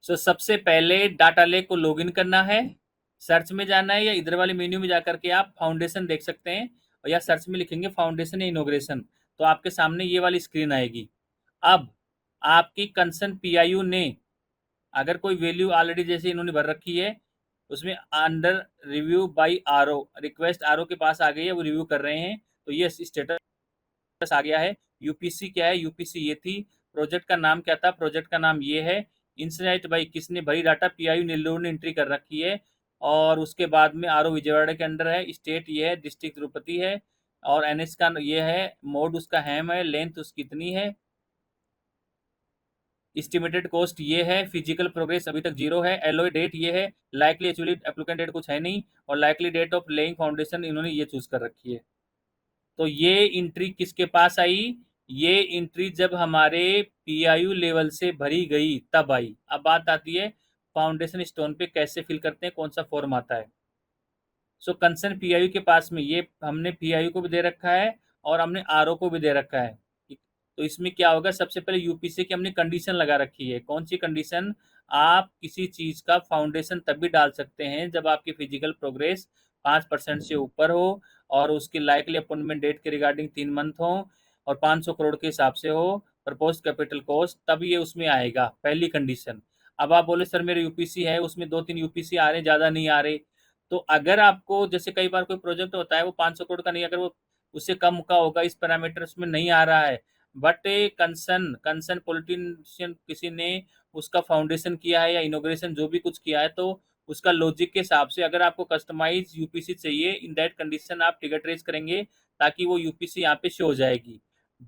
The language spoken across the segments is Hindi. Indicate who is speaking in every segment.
Speaker 1: सो सबसे पहले डाटा लेक को लॉगिन करना है, सर्च में जाना है या इधर वाले मेन्यू में जाकर के आप फाउंडेशन देख सकते हैं, और या सर्च में लिखेंगे फाउंडेशन या इनोग्रेशन, तो आपके सामने ये वाली स्क्रीन आएगी। अब आपकी कंसर्न पीआईयू ने अगर कोई वैल्यू ऑलरेडी जैसे इन्होंने भर रखी है, उसमें under review by RO, request RO के पास आ गई है, वो रिव्यू कर रहे हैं, तो ये स्टेटस आ गया है। यूपीसी क्या है, यूपीसी ये थी, प्रोजेक्ट का नाम क्या था, प्रोजेक्ट का नाम ये है, इंसाइट भाई किसने भरी डाटा, पीआईयू नेल्लोर ने एंट्री कर रखी है, और उसके बाद में आरओ विजयवाड़ा के अंडर है, स्टेट ये है, डिस्ट्रिक्ट तिरुपति है, और एनएस का ये है, मोड उसका हैम है, लेंथ उसकी कितनी है, एस्टिमेटेड कॉस्ट ये है, फिजिकल प्रोग्रेस अभी तक जीरो है, एलओए डेट ये है, लाइकली एक्चुअली एप्लीकेंट डेट कुछ है नहीं, और likely date of laying foundation इन्होंने ये चूज कर रखी है। तो ये एंट्री किसके पास आई, ये एंट्री जब हमारे पीआईयू लेवल से भरी गई तब आई। अब बात आती है फाउंडेशन स्टोन पे कैसे फिल करते हैं, कौन सा फॉर्म आता है। सो कंसर्न पीआईयू के पास में ये हमने पीआईयू को भी दे रखा है और हमने आरओ को भी दे रखा है। तो इसमें क्या होगा, सबसे पहले यूपीसी की हमने कंडीशन लगा रखी है। कौन सी कंडीशन, आप किसी चीज का फाउंडेशन तभी डाल सकते हैं जब आपकी फिजिकल प्रोग्रेस 5% से ऊपर हो, और उसकी लाइकली अपॉइंटमेंट डेट के रिगार्डिंग 3 मंथ हो, और 500 करोड़ के हिसाब से हो, प्रपोज कैपिटल कॉस्ट, तब ये उसमें आएगा, पहली कंडीशन। अब आप बोले सर मेरे यूपीसी है, उसमें 2-3 यूपीसी आ रहे हैं, ज्यादा नहीं आ रहे, तो अगर आपको जैसे कई बार कोई प्रोजेक्ट होता है वो 500 करोड़ का नहीं, अगर वो उससे कम का होगा, इस पैरामीटर्स में नहीं आ रहा है, बट कंसर्न कंसर्न पॉलिटिशियन किसी ने उसका फाउंडेशन किया है या इनोग्रेशन जो भी कुछ किया है, तो उसका लॉजिक के हिसाब से अगर आपको कस्टमाइज यूपीसी चाहिए, इन दैट कंडीशन आप टिकट रेज करेंगे, ताकि वो यूपीसी यहाँ पे शो हो जाएगी।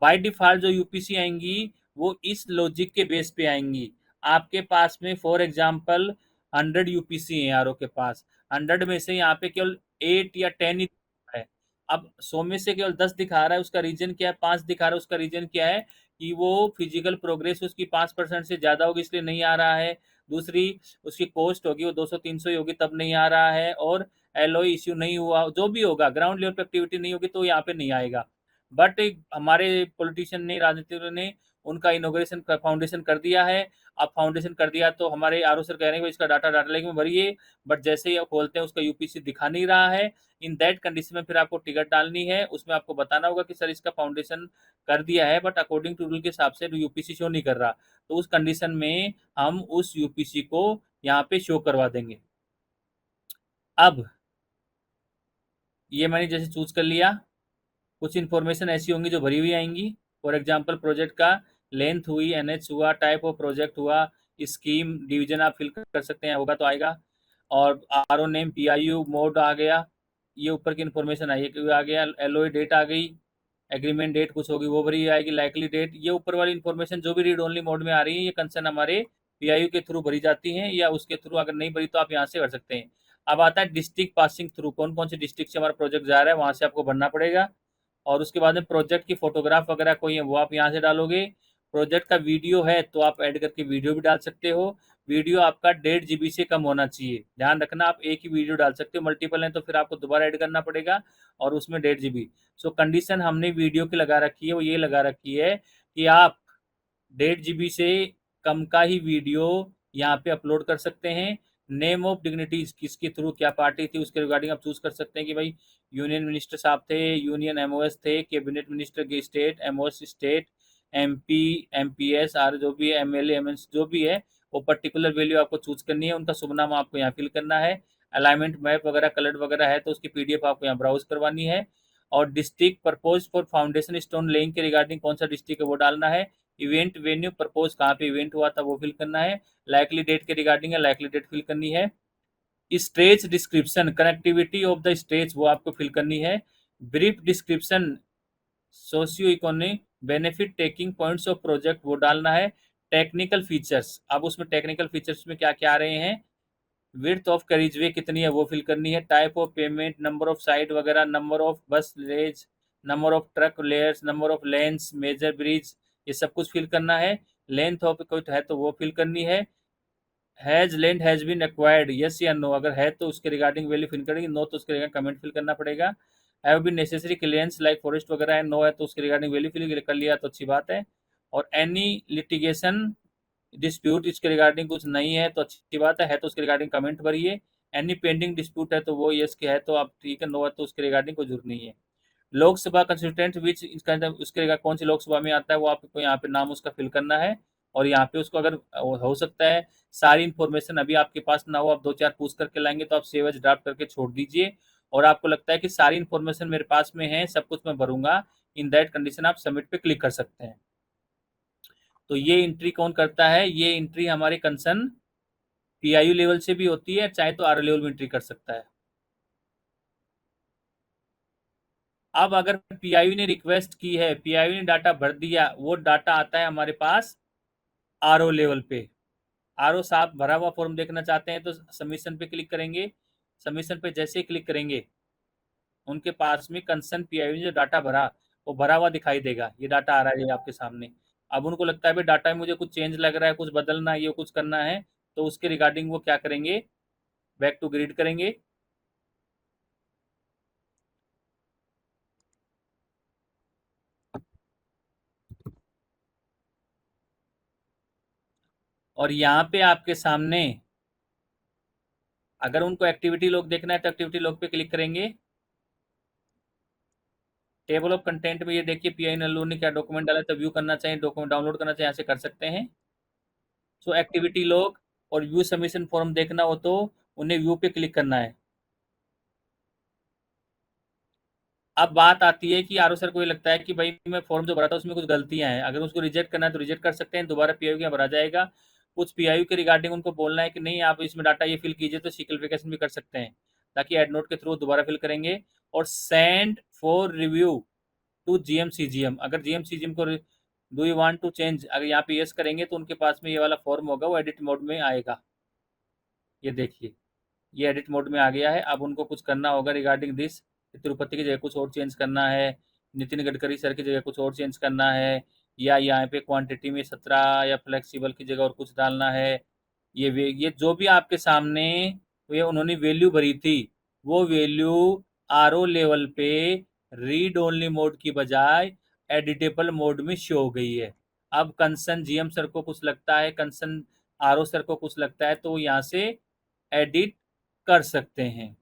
Speaker 1: बाय डिफॉल्ट जो यूपीसी आएंगी वो इस लॉजिक के बेस पे आएंगी। आपके पास में फॉर एग्जांपल 100 यूपीसी है आरओ के पास, 100 में से यहाँ पे केवल 8 या 10 ही है। अब 100 में से केवल 10 दिखा रहा है, उसका रीजन क्या है, 5 दिखा रहा है, उसका रीजन क्या है कि वो फिजिकल प्रोग्रेस उसकी 5% से ज्यादा होगी इसलिए नहीं आ रहा है। दूसरी, उसकी कॉस्ट होगी वो 200-300 ही होगी तब नहीं आ रहा है, और एलओई इश्यू नहीं हुआ, जो भी होगा, ग्राउंड लेवल पे एक्टिविटी नहीं होगी तो यहाँ पे नहीं आएगा। बट हमारे पॉलिटिशियन ने, राजनीतिज्ञों ने उनका इनोग्रेशन फाउंडेशन कर दिया है। अब फाउंडेशन कर दिया तो हमारे आरओ सर कह रहे हैं कि इसका डाटा डाटा लेक में भरिए, बट जैसे ही आप खोलते हैं उसका यूपीसी दिखा नहीं रहा है। इन दैट कंडीशन में फिर आपको टिकट डालनी है, उसमें आपको बताना होगा कि सर इसका फाउंडेशन कर दिया है बट अकॉर्डिंग टू रूल के हिसाब से यूपीसी शो नहीं कर रहा, तो उस कंडीशन में हम उस यूपीसी को यहाँ पे शो करवा देंगे। अब ये मैंने जैसे चूज कर लिया, कुछ इन्फॉर्मेशन ऐसी होंगी जो भरी हुई आएंगी। फॉर एग्जांपल प्रोजेक्ट का लेंथ हुई, एनएच हुआ, टाइप ऑफ प्रोजेक्ट हुआ, स्कीम डिवीजन आप फिल कर सकते हैं, होगा तो आएगा, और आरओ नेम, पीआईयू मोड आ गया, ये ऊपर की इन्फॉर्मेशन आई है, आ गया, एलओए डेट आ गई, एग्रीमेंट डेट कुछ होगी वो भरी आएगी, लाइकली डेट, ये ऊपर वाली इन्फॉर्मेशन जो भी रीड ओनली मोड में आ रही है ये कंसर्न हमारे पीआईयू के थ्रू भरी जाती हैं, या उसके थ्रू अगर नहीं भरी तो आप यहाँ से भर सकते हैं। अब आता है डिस्ट्रिक्ट पासिंग थ्रू, कौन कौन से डिस्ट्रिक्ट से हमारा प्रोजेक्ट जा रहा है वहां से आपको भरना पड़ेगा, और उसके बाद में प्रोजेक्ट की फोटोग्राफ वगैरह कोई है वो आप यहाँ से डालोगे। प्रोजेक्ट का वीडियो है तो आप ऐड करके वीडियो भी डाल सकते हो। वीडियो आपका 1.5 GB से कम होना चाहिए, ध्यान रखना, आप एक ही वीडियो डाल सकते हो, मल्टीपल है तो फिर आपको दोबारा ऐड करना पड़ेगा, और उसमें 1.5 GB। सो कंडीशन हमने वीडियो की लगा रखी है, वो ये लगा रखी है कि आप 1.5 GB से कम का ही वीडियो यहाँ पे अपलोड कर सकते हैं। नेम ऑफ डिग्निटीज, किसके थ्रू क्या पार्टी थी उसके रिगार्डिंग आप चूज कर सकते हैं कि भाई यूनियन मिनिस्टर साहब थे, यूनियन एमओएस थे, कैबिनेट मिनिस्टर के state, MOS state, MP, MPs, or जो भी है, एमएलए, एमएनसी जो भी है, वो पर्टिकुलर वैल्यू आपको चूज करनी है, उनका शुभ नाम आपको यहाँ फिल करना है। अलाइनमेंट मैप वगैरह कलर वगैरह है तो उसकी पीडीएफ आपको यहाँ ब्राउज करवानी है। और district propose for foundation stone laying के रिगार्डिंग कौन सा डिस्ट्रिक्ट है वो डालना है। इवेंट वेन्यू प्रपोज कहाँ पे इवेंट हुआ था वो फिल करना है। लाइकली डेट के रिगार्डिंग है, लाइकली डेट फिल करनी है। Stage description, connectivity of the stage वो आपको फिल करनी है। Brief description, socio economic benefit, taking points of project वो डालना है। टेक्निकल फीचर्स, अब उसमें टेक्निकल फीचर्स में क्या क्या आ रहे हैं, विड्थ ऑफ कैरिजवे कितनी है वो फिल करनी है। Type of payment, number of site वगैरह, number of bus lays, number of truck layers, number of lanes, major bridge, ये सब कुछ फिल करना है। लेंथ ऑफ कोई है तो वो फिल करनी है। Has land has been acquired, yes या नो, अगर है तो उसके रिगार्डिंग वैल्यू फिल करेंगे, नो तो उसके रिगार्डिंग कमेंट फिल करना पड़ेगा। Have been necessary clearance like forest वगैरह है, नो है तो उसके रिगार्डिंग वैल्यू फिल कर लिया तो अच्छी बात है। और एनी लिटिगेशन डिस्प्यूट इसके रिगार्डिंग कुछ नहीं है तो अच्छी बात है तो उसके रिगार्डिंग कमेंट भरिए। एनी पेंडिंग डिस्प्यूट है तो वो यस के है तो आप ठीक है, नो है तो उसके रिगार्डिंग कोई जरूरत नहीं है। लोकसभा कंस्टिट्यूंट विच इसका उसके कौन सी लोकसभा में आता है वो आपको यहाँ पे नाम उसका फिल करना है। और यहाँ पे उसको अगर हो सकता है सारी इन्फॉर्मेशन अभी आपके पास ना हो, आप दो चार पूछ करके लाएंगे तो आप सेव एज ड्राफ्ट करके छोड़ दीजिए। और आपको लगता है कि सारी इन्फॉर्मेशन मेरे पास में है, सब कुछ मैं भरूंगा, इन दैट कंडीशन आप सबमिट पे क्लिक कर सकते हैं। तो ये एंट्री कौन करता है? ये एंट्री हमारे कंसर्न पीआईयू लेवल से भी होती है, चाहे तो आर लेवल में एंट्री कर सकता है। अब अगर पीआईयू ने रिक्वेस्ट की है, पीआईयू ने डाटा भर दिया, वो डाटा आता है हमारे पास आरओ लेवल पे। आरओ साहब भरा हुआ फॉर्म देखना चाहते हैं तो सबमिशन पे क्लिक करेंगे। सबमिशन पे जैसे ही क्लिक करेंगे उनके पास में कंसर्न पीआईयू ने जो डाटा भरा वो भरा हुआ दिखाई देगा। ये डाटा आ रहा है आपके सामने। अब उनको लगता है भाई डाटा में मुझे कुछ चेंज लग रहा है, कुछ बदलना है, ये कुछ करना है, तो उसके रिगार्डिंग वो क्या करेंगे, बैक टू ग्रिड करेंगे। और यहाँ पे आपके सामने अगर उनको एक्टिविटी लॉग देखना है तो एक्टिविटी लॉग पे क्लिक करेंगे। टेबल ऑफ कंटेंट में ये देखिए पीआई नल्लू ने क्या डॉक्यूमेंट डाला, तो व्यू करना चाहिए, डॉक्यूमेंट डाउनलोड करना चाहिए, ऐसे कर सकते हैं। सो एक्टिविटी लॉग और व्यू सबमिशन फॉर्म देखना हो तो उन्हें व्यू पे क्लिक करना है। अब बात आती है कि आरओ सर को ये लगता है कि भाई मैं फॉर्म जो भरा था उसमें कुछ गलतियां हैं, अगर उसको रिजेक्ट करना है तो रिजेक्ट कर सकते हैं, दोबारा पीआईयू के यहाँ भरा जाएगा। कुछ पीआईयू के रिगार्डिंग उनको बोलना है कि नहीं आप इसमें डाटा ये फिल कीजिए तो सिक्लिफिकेशन भी कर सकते हैं, ताकि एड नोट के थ्रू दोबारा फिल करेंगे। और send for review to GM CGM, अगर जीएम सीजीएम को do you want to change, अगर यहाँ पे यस करेंगे तो उनके पास में ये वाला फॉर्म होगा, वो एडिट मोड में आएगा। ये देखिए ये एडिट मोड में आ गया है। अब उनको कुछ करना होगा रिगार्डिंग दिस, तिरुपति की जगह कुछ और चेंज करना है, नितिन गडकरी सर की जगह कुछ और चेंज करना है, या यहाँ पे क्वांटिटी में 17 या फ्लेक्सिबल की जगह और कुछ डालना है। ये जो भी आपके सामने ये उन्होंने वैल्यू भरी थी वो वैल्यू आरओ लेवल पे रीड ओनली मोड की बजाय एडिटेबल मोड में शो हो गई है। अब कंसर्न जीएम सर को कुछ लगता है, कंसर्न आरओ सर को कुछ लगता है तो यहाँ से एडिट कर सकते हैं।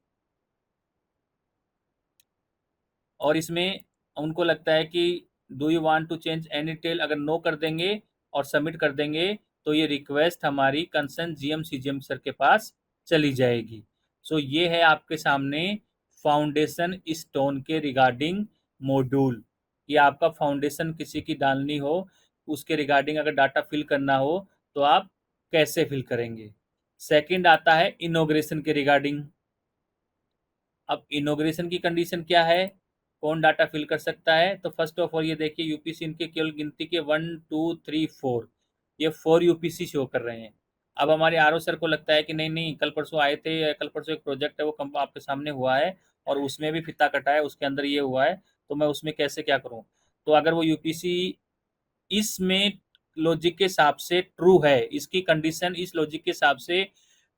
Speaker 1: और इसमें उनको लगता है कि do you want to change any tell, अगर नो कर देंगे और सबमिट कर देंगे तो ये रिक्वेस्ट हमारी कंसर्न जीएम सीजीएम सर के पास चली जाएगी। सो ये है आपके सामने फाउंडेशन स्टोन के रिगार्डिंग मॉड्यूल। कि आपका फाउंडेशन किसी की डालनी हो उसके रिगार्डिंग अगर डाटा फिल करना हो तो आप कैसे फिल करेंगे। सेकंड आता है इनोग्रेशन के रिगार्डिंग। अब इनोग्रेशन की कंडीशन क्या है, कौन डाटा फिल कर सकता है? तो फर्स्ट ऑफ ऑल ये देखिए यूपीसी इनके केवल गिनती के 1 2 3 4, ये 4 यूपीसी शो कर रहे हैं। अब हमारे आरओ सर को लगता है कि नहीं नहीं कल परसों आए थे, कल परसों एक प्रोजेक्ट है वो आपके सामने हुआ है और उसमें भी फिता कटा है, उसके अंदर ये हुआ है, तो मैं उसमें कैसे क्या करूं। तो अगर वो यूपीसी इसमें लॉजिक के हिसाब से ट्रू है, इसकी कंडीशन इस लॉजिक के हिसाब से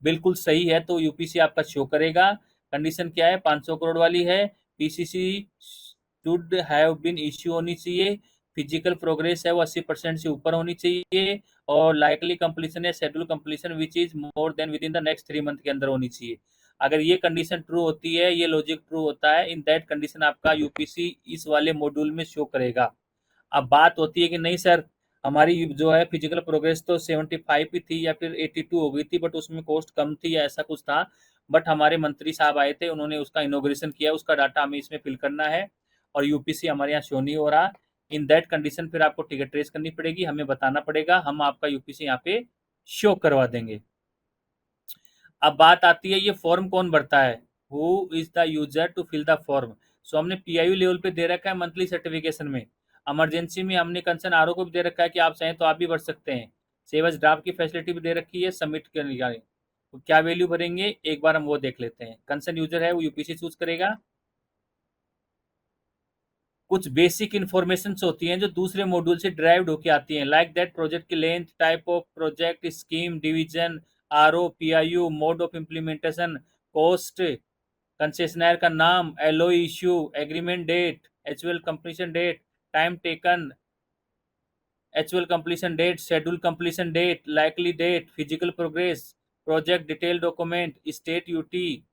Speaker 1: बिल्कुल सही है तो यूपीसी आपका शो करेगा। कंडीशन क्या है? 500 करोड़ वाली है। PCC should have been issue होनी चाहिए। फिजिकल प्रोग्रेस है वो 80% से ऊपर होनी चाहिए। और लाइकली कंप्लीशन है schedule completion which is more than with in the next 3 month के अंदर होनी चाहिए। अगर ये कंडीशन ट्रू होती है, ये लॉजिक ट्रू होता है, इन दैट कंडीशन आपका यूपीसी इस वाले मॉड्यूल में शो करेगा। अब बात होती है कि नहीं सर हमारी जो है फिजिकल प्रोग्रेस तो 75 ही थी या फिर 82 हो गई थी, बट उसमें कॉस्ट कम थी या ऐसा कुछ था, बट हमारे मंत्री साहब आए थे उन्होंने उसका इनोग्रेशन किया, उसका डाटा हमें इसमें फिल करना है और यूपीसी हमारे यहाँ शो नहीं हो रहा। इन दैट कंडीशन फिर आपको टिकट ट्रेस करनी पड़ेगी, हमें बताना पड़ेगा, हम आपका यूपीसी यहाँ पे शो करवा देंगे। अब बात आती है ये फॉर्म कौन भरता है, who is the user to fill the form. So हमने पीआईयू लेवल पे दे रखा है मंथली सर्टिफिकेशन में। इमरजेंसी में हमने कंसर्न आरओ को भी दे रखा है कि आप चाहें तो आप भी भर सकते हैं। सेव ड्राफ्ट की फैसिलिटी भी दे रखी है सबमिट के लिए। तो क्या वैल्यू भरेंगे एक बार हम वो देख लेते हैं। कंसर्न यूजर है वो यूपीसी चूज करेगा। कुछ बेसिक इंफॉर्मेशन होती हैं जो दूसरे मॉड्यूल से ड्राइव्ड होके आती हैं, लाइक दैट प्रोजेक्ट की length, type of project, scheme, division, RO, PIU, mode of implementation, cost, concessioner का नाम, एलओई इश्यू, एग्रीमेंट डेट, एचुअल completion date, time taken, actual completion date, schedule completion date, likely date, physical progress, project detail document, state UT,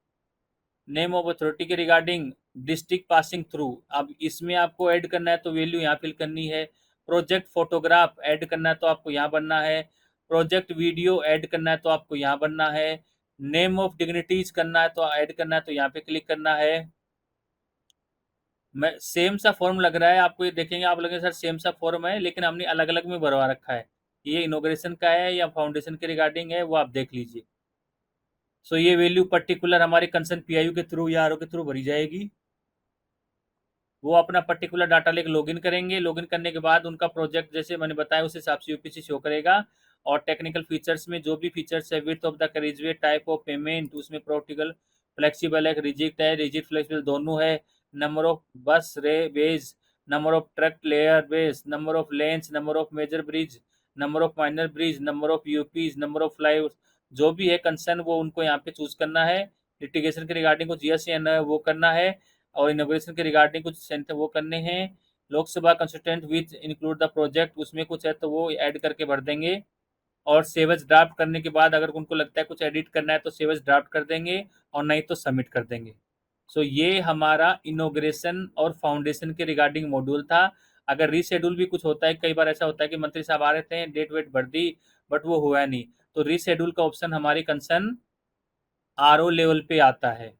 Speaker 1: name of authority के रिगार्डिंग, डिस्ट्रिक्ट पासिंग थ्रू। अब इसमें आपको ऐड करना है तो वैल्यू यहाँ फिल करनी है। प्रोजेक्ट फोटोग्राफ ऐड करना है तो आपको यहाँ बनना है। प्रोजेक्ट वीडियो ऐड करना है तो आपको यहाँ बनना है। नेम ऑफ डिग्निटीज करना है तो ऐड करना है तो यहाँ पे क्लिक करना है। मैं सेम सा फॉर्म लग रहा है आपको, ये देखेंगे आप लगेंगे सर सेम सा फॉर्म है, लेकिन हमने अलग अलग में भरवा रखा है। ये इनोग्रेशन का है या फाउंडेशन के रिगार्डिंग है, वो आप देख लीजिए। सो ये वैल्यू पर्टिकुलर हमारे कंसर्न पीआईयू के थ्रू या आरओ के थ्रू भरी जाएगी। वो अपना पर्टिकुलर डाटा लेकर लॉगिन करेंगे। लॉगिन करने के बाद उनका प्रोजेक्ट जैसे मैंने बताया उस हिसाब से यूपीसी शो करेगा। और टेक्निकल फीचर्स में जो भी फीचर्स है, width of the carriageway, type of pavement, उसमें प्रोटिकल फ्लेक्सिबल है, रिजिड है, रिजिड फ्लेक्सिबल दोनों है। Number of bus laybys, number of truck laybys, number of lanes, number of major bridge, number of minor bridge, number of UPs, number of fly, जो भी है कंसर्न वो उनको यहाँ पे चूज करना है। लिटिगेशन के रिगार्डिंग कुछ यस या नो वो करना है। और इनोग्रेशन के रिगार्डिंग कुछ सेंटर वो करने हैं। Lok Sabha constituent which include the project, उसमें कुछ है तो वो ऐड करके भर देंगे। और सेवज ड्राफ्ट करने के बाद अगर उनको लगता है कुछ एडिट करना है तो सेवज ड्राफ्ट कर देंगे, और नहीं तो सबमिट कर देंगे। सो ये हमारा इनोग्रेशन और फाउंडेशन के रिगार्डिंग मॉड्यूल था। अगर रीशेड्यूल भी कुछ होता है, कई बार ऐसा होता है कि मंत्री साहब आ रहे थे, डेट वेट भर दी, बट वो हुआ नहीं, तो रीशेड्यूल का ऑप्शन हमारी कंसर्न आरओ लेवल पे आता है।